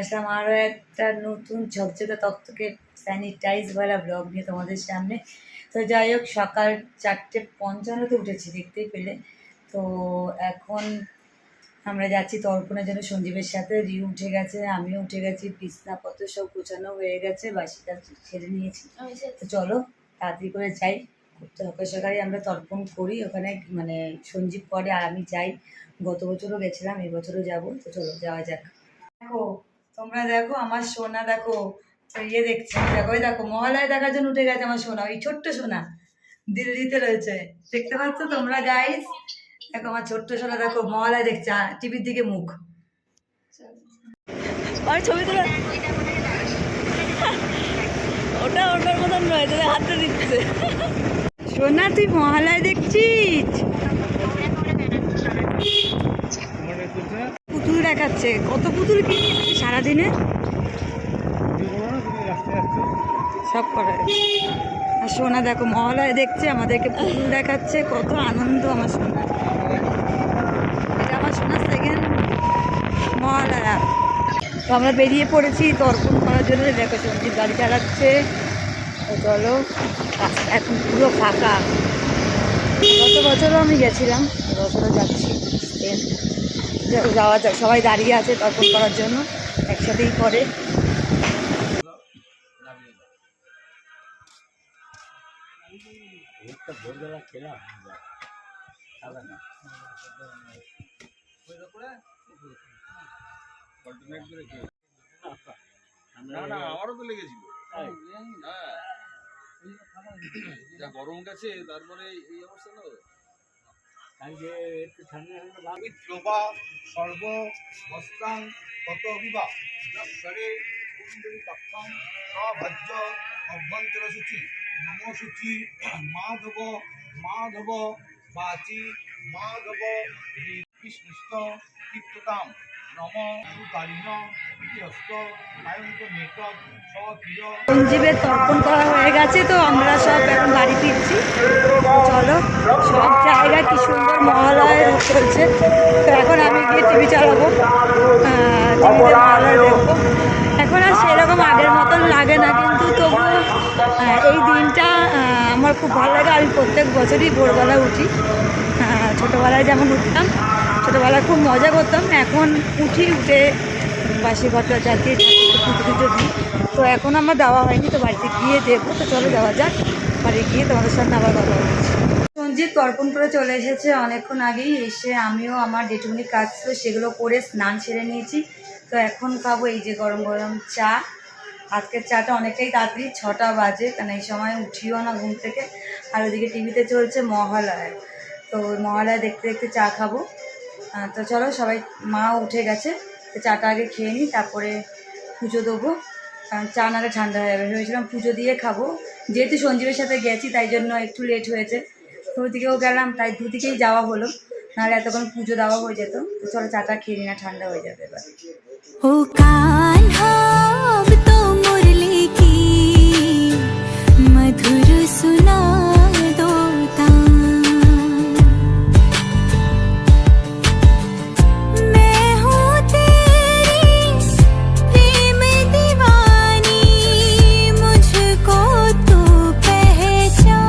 আসলাম আরও একটা নতুন ঝকঝকে তকতকে স্যানিটাইজওয়ালা ব্লগ নিয়ে তোমাদের সামনে। তো যাই হোক, সকাল 4:55 উঠেছি, দেখতেই পেলে। তো এখন আমরা যাচ্ছি তর্পণের জন্য সঞ্জীবের সাথে। রিউ উঠে গেছে, আমিও উঠে গেছি, বিছনাপত্র সব গোছানো হয়ে গেছে, বাসিটা ছেড়ে নিয়েছি। তো চলো তাড়াতাড়ি করে যাই। সকাল সকালে আমরা তর্পণ করি ওখানে, মানে সঞ্জীব করে আর আমি যাই। গত বছরও গেছিলাম, এই বছরও যাবো। তো চলো যাওয়া যাক। দেখো তোমরা, দেখো আমার সোনা, দেখো ইয়ে দেখছি, দেখো ওই দেখো মহালয়া দেখার জন্য উঠে গেছে আমার সোনা, ওই ছোট্ট সোনা দিল্লিতে রয়েছে, দেখতে পাচ্ছ তোমরা গাইস? দেখো আমার ছোট্ট সোনা, দেখো মহালয়া দেখছে, টিভির দিকে মুখ। আর ছবি তুলে ওটা ওটার মতন নয়, তোদের হাতটা দিচ্ছে। সোনা তুই মহালয়া দেখছিস? পুতুল দেখাচ্ছে, কত পুতুল কিনেছিস সারাদিনে? সব করে। আর সোনা দেখো মহালয়া দেখছে, আমাদেরকে পুতুল দেখাচ্ছে, কত আনন্দ আমার সোনা। এটা আমার সোনার সেকেন্ড মহালয়া। তো আমরা বেরিয়ে পড়েছি তর্পণ করার জন্য। দেখো সঞ্জীব গাড়ি চালাচ্ছে। তো চলো, এখন পুরো ফাঁকা। গত বছরও আমি গেছিলাম, এবছরও যাচ্ছি। যাওয়া যাক, সবাই দাঁড়িয়ে আছে তর্পণ করার জন্য, একসাথেই করে। আমারও তো লেগেছিল, যা গরম গেছে, তারপরে এই অবস্থা। তো সর্ব হস্তাং কত বিবাহ সভজ্য অভ্যন্তর সূচি নমো সূচি মাধব মাধব বাচি মাধব কৃষ্ণস্থ কীর্ততাম নম সুকালীন হস্ত আয়ন্ত মেকআপ স্বপ্রিয়। সঞ্জীবের তর্পণ করা হয়ে গেছে, তো আমরা সব এখন বাড়ি ফিরছি। চলো, সব জায়গায় কি সুন্দর মহালয়া চলছে। তো এখন আমি গিয়ে টিভি চালাবো, টিভিতে মহালয়া দেখবো। এখন আর সেরকম আগের মতন লাগে না, কিন্তু তবুও এই দিনটা আমার খুব ভালো লাগে। আমি প্রত্যেক বছরই ভোরবেলা উঠি, ছোটোবেলায় যেমন উঠতাম, ছোটোবেলায় খুব মজা করতাম। এখন উঠে বাসি ঘরটা চালিয়ে পুজো দিই। তো এখন আমার দেওয়া হয়নি, তো বাড়িতে গিয়ে দেবো। তো চলো যাওয়া যাক, বাড়ি গিয়ে তোমাদের সাথে আবার কথা বলছি। সঞ্জীব তর্পণ করে চলে এসেছে অনেকক্ষণ আগেই। এসে আমিও আমার যেটুকুনি কাজ ছিল সেগুলো করে স্নান সেরে নিয়েছি। তো এখন খাবো এই যে গরম গরম চা। আজকের চাটা অনেকটাই তাড়াতাড়ি, 6টা বাজে, কারণ এই সময় উঠিও না ঘুম থেকে। আর ওদিকে টিভিতে চলছে মহালয়া, তো মহালয়া দেখতে দেখতে চা খাবো। তো চলো, সবাই মা উঠে গেছে, তো চাটা আগে খেয়ে নিই, তারপরে পুজো দেবো। কারণ চা নাহলে ঠান্ডা হয়ে যাবে। ভেবেছিলাম পুজো দিয়ে খাবো, যেহেতু সঞ্জীবের সাথে গেছি তাই জন্য একটু লেট হয়েছে। তো ওদিকেও গেলাম, তাই দুদিকেই যাওয়া হলো, নাহলে এতক্ষণ পুজো দেওয়া হয়ে যেত। তো চলো চাটা খেয়ে নিই, না ঠান্ডা হয়ে যাবে এবার। ও কাन्हा अब तो मुरली की मधुर सुना दो मैं हूँ तेरी प्रेम दीवानी मुझको तो पहचान।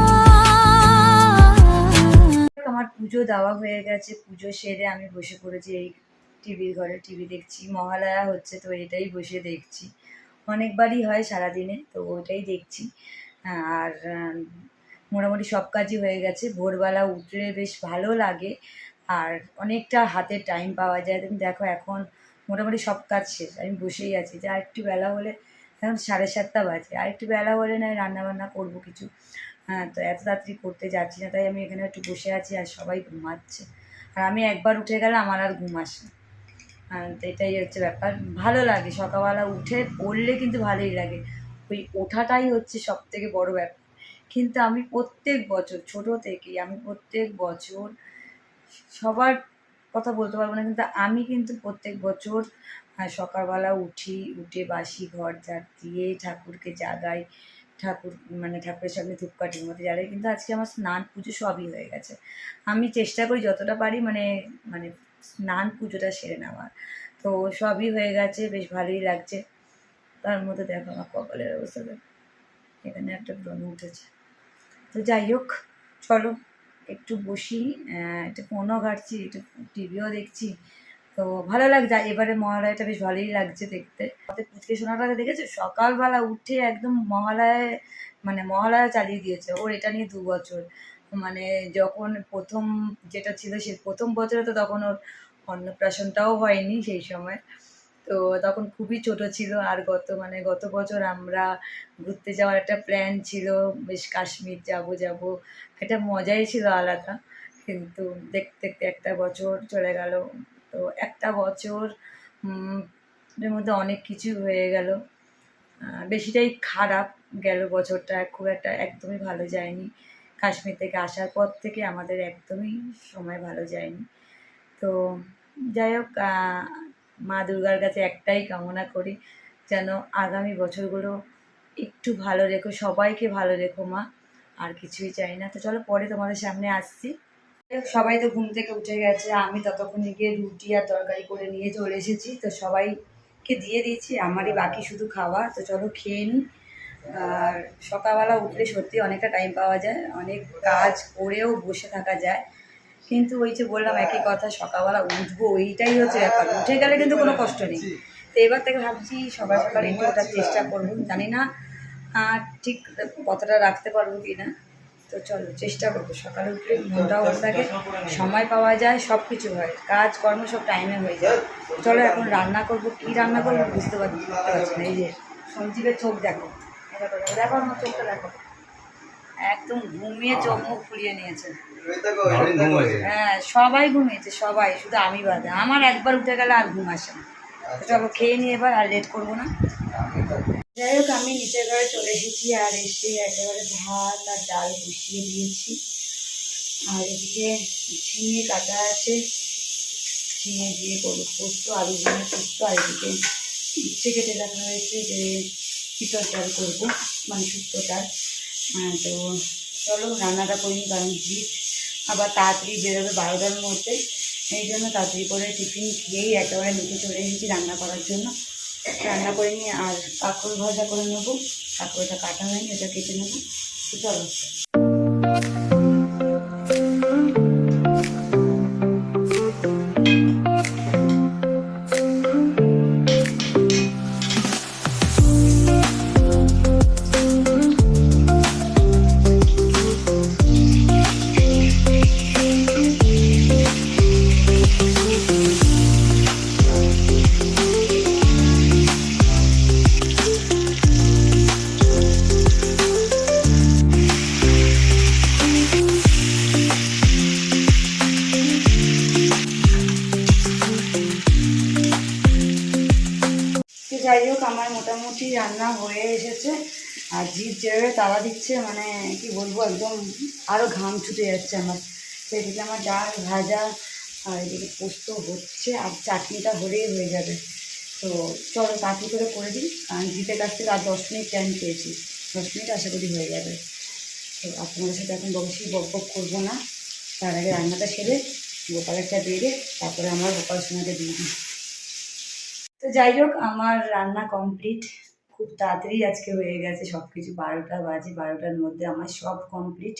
আমার পুজো দেওয়া হয়ে গেছে, পুজো সেরে আমি বসে পড়েছি এই টিভির ঘরে, টিভি দেখছি। মহালয়া হচ্ছে, তো এটাই বসে দেখছি। অনেকবারই হয় সারাদিনে, তো ওইটাই দেখছি। আর মোটামুটি সব কাজই হয়ে গেছে। ভোরবেলা উঠলে বেশ ভালো লাগে, আর অনেকটা হাতে টাইম পাওয়া যায়। তুমি দেখো এখন মোটামুটি সব কাজ শেষ, আমি বসেই আছি। যে আর একটু বেলা হলে, এখন 7:30 বাজে, আর একটু বেলা হলে নয় রান্নাবান্না করবো কিছু। তো এত তাড়াতাড়ি করতে যাচ্ছি না, তাই আমি এখানে একটু বসে আছি, আর সবাই ঘুমাচ্ছে। আর আমি একবার উঠে গেলে আমার আর ঘুম আসে না। তো এটাই হচ্ছে ব্যাপার। ভালো লাগে সকালবেলা উঠে পড়লে, কিন্তু ভালোই লাগে। ওই ওঠাটাই হচ্ছে সব থেকে বড় ব্যাপার। কিন্তু আমি প্রত্যেক বছর, ছোটো থেকেই আমি প্রত্যেক বছর, সবার কথা বলতে পারবো না, কিন্তু আমি কিন্তু প্রত্যেক বছর সকালবেলা উঠে বাসি ঘর ঝাড় দিয়ে ঠাকুরকে জাগাই। ঠাকুরের সামনে ধূপকাঠির মধ্যে জ্বালাই। কিন্তু আজকে আমার স্নান পুজো সবই হয়ে গেছে। আমি চেষ্টা করি যতটা পারি মানে স্নান পুজোটা সেরে নেওয়ার। তো সবই হয়ে গেছে, বেশ ভালোই লাগছে। তার মধ্যে দেখো আমার কপালের অবস্থা, এখানে একটা ব্রণ উঠেছে। তো যাই হোক, চলো একটু বসি, একটু ফোনও ঘাঁটছি, একটু টিভিও দেখছি। তো ভালো লাগছে, এবারে মহালয়াটা বেশ ভালোই লাগছে দেখতে। আমাদের পুচকে সোনাটাকে দেখেছো, সকালবেলা উঠে একদম মহালয়া চালিয়ে দিয়েছে। ওর এটা নিয়ে 2 বছর, মানে যখন প্রথম যেটা ছিল সে প্রথম বছরে, তো তখন ওর অন্নপ্রাশনটাও হয়নি সেই সময়। তো তখন খুবই ছোট ছিল। আর গত বছর আমরা ঘুরতে যাওয়ার একটা প্ল্যান ছিল, বেশ কাশ্মীর যাব, একটা মজাই ছিল আলাদা। কিন্তু দেখতে দেখতে একটা বছর চলে গেল। তো একটা বছর এর মধ্যে অনেক কিছু হয়ে গেল, বেশিটাই খারাপ গেল বছরটা, খুব একটা একদমই ভালো যায়নি। কাশ্মীর থেকে আসার পর থেকে আমাদের একদমই সময় ভালো যায়নি। তো যাই হোক, মা দুর্গার কাছে একটাই কামনা করি, যেন আগামী বছরগুলো একটু ভালো রেখো, সবাইকে ভালো রেখো মা, আর কিছুই চাই না। তো চলো পরে তোমাদের সামনে আসছি। সবাই তো ঘুম থেকে উঠে গেছে, আমি ততক্ষণে গিয়ে রুটি আর তরকারি করে নিয়ে চলে এসেছি। তো সবাইকে দিয়ে দিয়েছি, আমারই বাকি শুধু খাওয়া। তো চলো খেয়ে নিই। আর সকালবেলা উঠলে সত্যি অনেকটা টাইম পাওয়া যায়, অনেক কাজ করেও বসে থাকা যায়। কিন্তু ওই যে বললাম একই কথা, সকালবেলা উঠবো ওইটাই হচ্ছে ব্যাপার। উঠে গেলে কিন্তু কোনো কষ্ট নেই। তো এবার থেকে ভাবছি সকাল সকাল একটু ওঠার চেষ্টা করবো, জানি না ঠিক কতটা রাখতে পারবো কি না। তো চলো চেষ্টা করবো, সকালে উঠলে মনটাও ভালো থাকে, সময় পাওয়া যায়, সব কিছু হয়, কাজ কর্ম সব টাইমে হয়ে যায়। চলো এখন রান্না করবো, কী রান্না করবো বুঝতে পারছি না। এই যে সঞ্জীবের চোখ দেখো, দেখো আমার চোখটা দেখো, একদম ঘুমিয়ে চোখ মুখ ফুলিয়ে নিয়েছে। হ্যাঁ সবাই ঘুমিয়েছে, সবাই, শুধু আমি বাদে। আমার একবার উঠে গেলে আর ঘুম আসে না। চলো খেয়ে নিয়ে এবার, আর লেট করবো না। যাই হোক, আমি নিচের ঘরে চলে এসেছি, আর এসে একেবারে ভাত আর ডাল বসিয়ে দিয়েছি। আর এদিকে ঝিঙে কাটা আছে, ঝিঙে দিয়ে করবো পোস্ত, আলু ঝিঙে পোস্ত। আর এদিকে ইচ্ছে কেটে রাখা হয়েছে যে পিতর ডাল করবো, মানে শুক্তো ডাল। তো চলো রান্নাটা করিনি, কারণ জিৎ আবার তাড়াতাড়ি বেরোবে 12টার মধ্যে। এই জন্য তাড়াতাড়ি করে টিফিন খেয়েই একেবারে নিচে চলে এসেছি রান্না করার জন্য। রান্না করে নিয়ে আর কাঁকরোল ভাজা করে নেবো, কাঁকরোলটা কাটা হয়নি, ওটা কেটে নেবো। তো চলো। যাই হোক, আমার মোটামুটি রান্না হয়ে এসেছে। আর জিভ যেভাবে তাওয়া দিচ্ছে, মানে কি বলবো, একদম আরও ঘাম ছুটে যাচ্ছে আমার। তো এদিকে আমার ডাল ভাজা, আর এদিকে পোস্ত হচ্ছে, আর চাটনিটা হলেই হয়ে যাবে। তো চলো তাড়াতাড়ি করে দিই, কারণ জিতের কাছ থেকে আর 10 মিনিট টাইম পেয়েছি, 10 মিনিট আশা করি হয়ে যাবে। তো আপনাদের সাথে এখন বসি, বক করবো না। তার আগে রান্নাটা সেরে গোপালেরটা বেড়ে তারপরে আমার গোপাল সোনাকে দিয়ে দিই। তো যাই হোক, আমার রান্না কমপ্লিট, খুব তাড়াতাড়ি আজকে হয়ে গেছে সব কিছু। 12টা বাজে, 12টার মধ্যে আমার সব কমপ্লিট।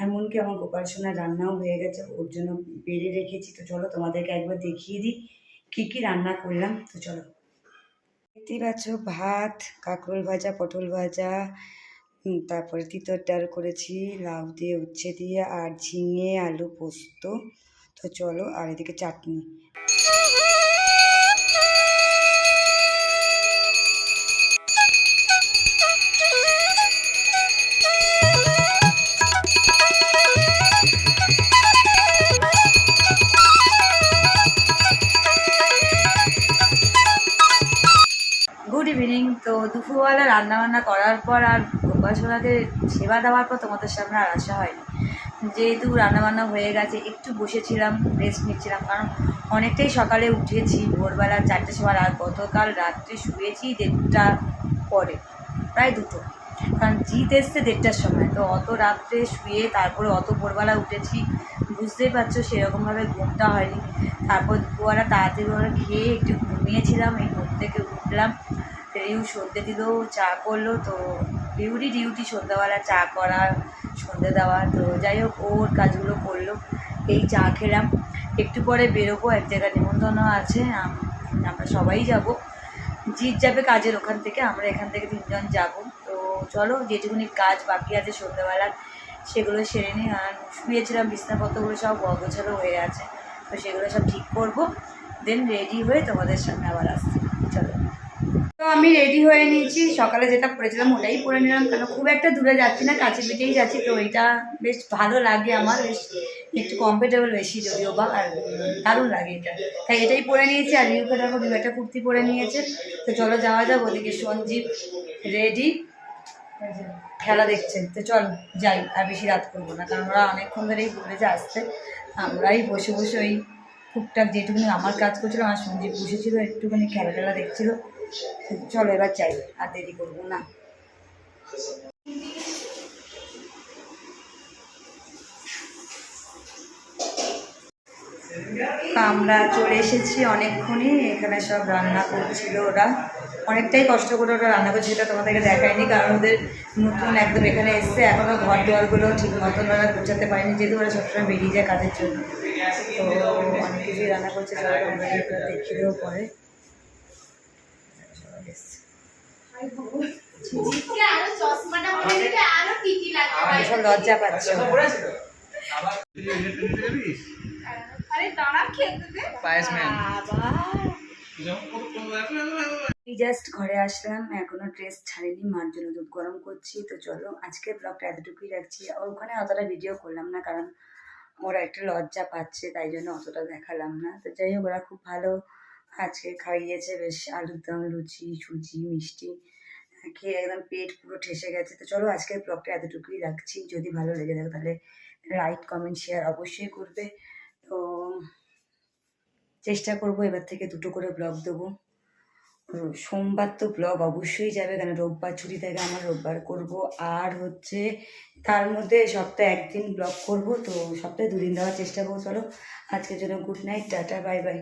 এমনকি আমার গোপাল সোনার রান্নাও হয়ে গেছে, ওর জন্য বেড়ে রেখেছি। তো চলো তোমাদেরকে একবার দেখিয়ে দিই কী কী রান্না করলাম। তো চলো, দেখতেই পাচ্ছ, ভাত, কাঁকরোল ভাজা, পটল ভাজা, তারপরে তিতর ডাল করেছি লাউ দিয়ে, উচ্ছে দিয়ে, আর ঝিঙে আলু পোস্ত। তো চলো, আর এদিকে চাটনি। Good evening. তো দুপুরবেলা রান্নাবান্না করার পর আর গোপাল সোনাকে সেবা দেওয়ার পর তোমাদের সামনে আর আসা হয়নি। যেহেতু রান্নাবান্না হয়ে গেছে, একটু বসেছিলাম, রেস্ট নিচ্ছিলাম, কারণ অনেকটাই সকালে উঠেছি, ভোরবেলা 4টের সময়। আর গতকাল রাত্রে শুয়েছি 1:30 পরে, প্রায় 2টো। কারণ জিৎ এসছে 1:30টার সময়, তো অত রাত্রে শুয়ে তারপরে অত ভোরবেলা উঠেছি, বুঝতেই পারছো সেরকমভাবে ঘুমটা হয়নি। তারপর দুপুরবেলা তাড়াতাড়ি করে খেয়ে একটু ঘুমিয়েছিলাম, এই ঘুম থেকে উঠলাম, রিউ সন্ধে দিল, চা করলো। তো রিউরই ডিউটি সন্ধ্যাবেলা চা করা, সন্ধে দেওয়া। তো যাই হোক ওর কাজগুলো করলো, এই চা খেলাম। একটু পরে বেরোবো, এক জায়গায় নিমন্ত্রণ আছে, আমরা সবাই যাব। জিৎ যাবে কাজের ওখান থেকে, আমরা এখান থেকে 3 জন যাব। তো চলো যেটুকুনি কাজ বাকি আছে সন্ধ্যাবেলা সেগুলো সেরে নিই। আর শুয়েছিলাম, বিছনাপত্রগুলো সব অগোছালো হয়ে আছে, তো সেগুলো সব ঠিক করবো, দেন রেডি হয়ে তোমাদের সামনে আবার আসছি। চলো, তো আমি রেডি হয়ে নিয়েছি, সকালে যেটা পরেছিলাম ওটাই পরে নিলাম, কারণ খুব একটা দূরে যাচ্ছি না, কাছে পিঠেই যাচ্ছি। তো এটা বেশ ভালো লাগে আমার, বেশ একটু কমফোর্টেবল বেশি যদিও বা, আর দারুণ লাগে এটা, তাই এটাই পরে নিয়েছি। আর রিউকে দেখো রিউ একটা কুর্তি পরে নিয়েছে। তো চলো যাওয়া যাক, ওদিকে সঞ্জীব রেডি খেলা দেখছে। তো চল যাই, আর বেশি রাত করবো না, কারণ ওরা অনেকক্ষণ ধরেই বলেছে আসছে। আমরাই বসে বসে ওই টুকটাক যেটুকুনি আমার কাজ করছিলাম, আর সঞ্জীব বসেছিল একটুখানি খেলা টেলা দেখছিল। চলো এবার যাই, আর দেরি করবো না। আমরা চলে এসেছি অনেকক্ষণই, এখানে সব রান্না করছিল ওরা, অনেকটাই কষ্ট করে ওরা রান্না করছে, সেটা তোমাদেরকে দেখায়নি, কারণ ওদের নতুন একদম এখানে এসছে, এখনও ঘর দেওয়ারগুলো ঠিক মতন ওরা গুছাতে পারেনি, যেহেতু ওরা সবসময় বেরিয়ে যায় কাজের জন্য। তো অনেক কিছুই রান্না করছে, যারা তোমাদেরকে দেখিয়ে দেবো পরে। ভীষণ লজ্জা পাচ্ছে, জাস্ট ঘরে আসলাম, এখনো ড্রেস ছাড়িনি, মার জন্য দুধ গরম করছি। তো চলো আজকের ব্লগটা এতটুকুই রাখছি। ওখানে অতটা ভিডিও করলাম না, কারণ ওরা একটা লজ্জা পাচ্ছে, তাই জন্য অতটা দেখালাম না। তো যাই হোক ওরা খুব ভালো আজকে খাইয়েছে, বেশ আলুর দম, লুচি, সুজি, মিষ্টি খেয়ে একদম পেট পুরো ঠেসে গেছে। তো চলো আজকের ব্লগটা এতটুকুই রাখছি, যদি ভালো লেগে থাকে তাহলে লাইক, কমেন্ট, শেয়ার অবশ্যই করবে। তো চেষ্টা করবো এবার থেকে 2টো করে ব্লগ দেবো। সোমবার তো ব্লগ অবশ্যই যাবে, কারণ রোববার ছুটি থাকে আমার, রোববার করব। আর হচ্ছে তার মধ্যে সপ্তাহে 1 দিন ব্লগ করব, তো সপ্তাহে 2 দিন দেওয়ার চেষ্টা করবো। চলো আজকের জন্য good night, tata, bye bye.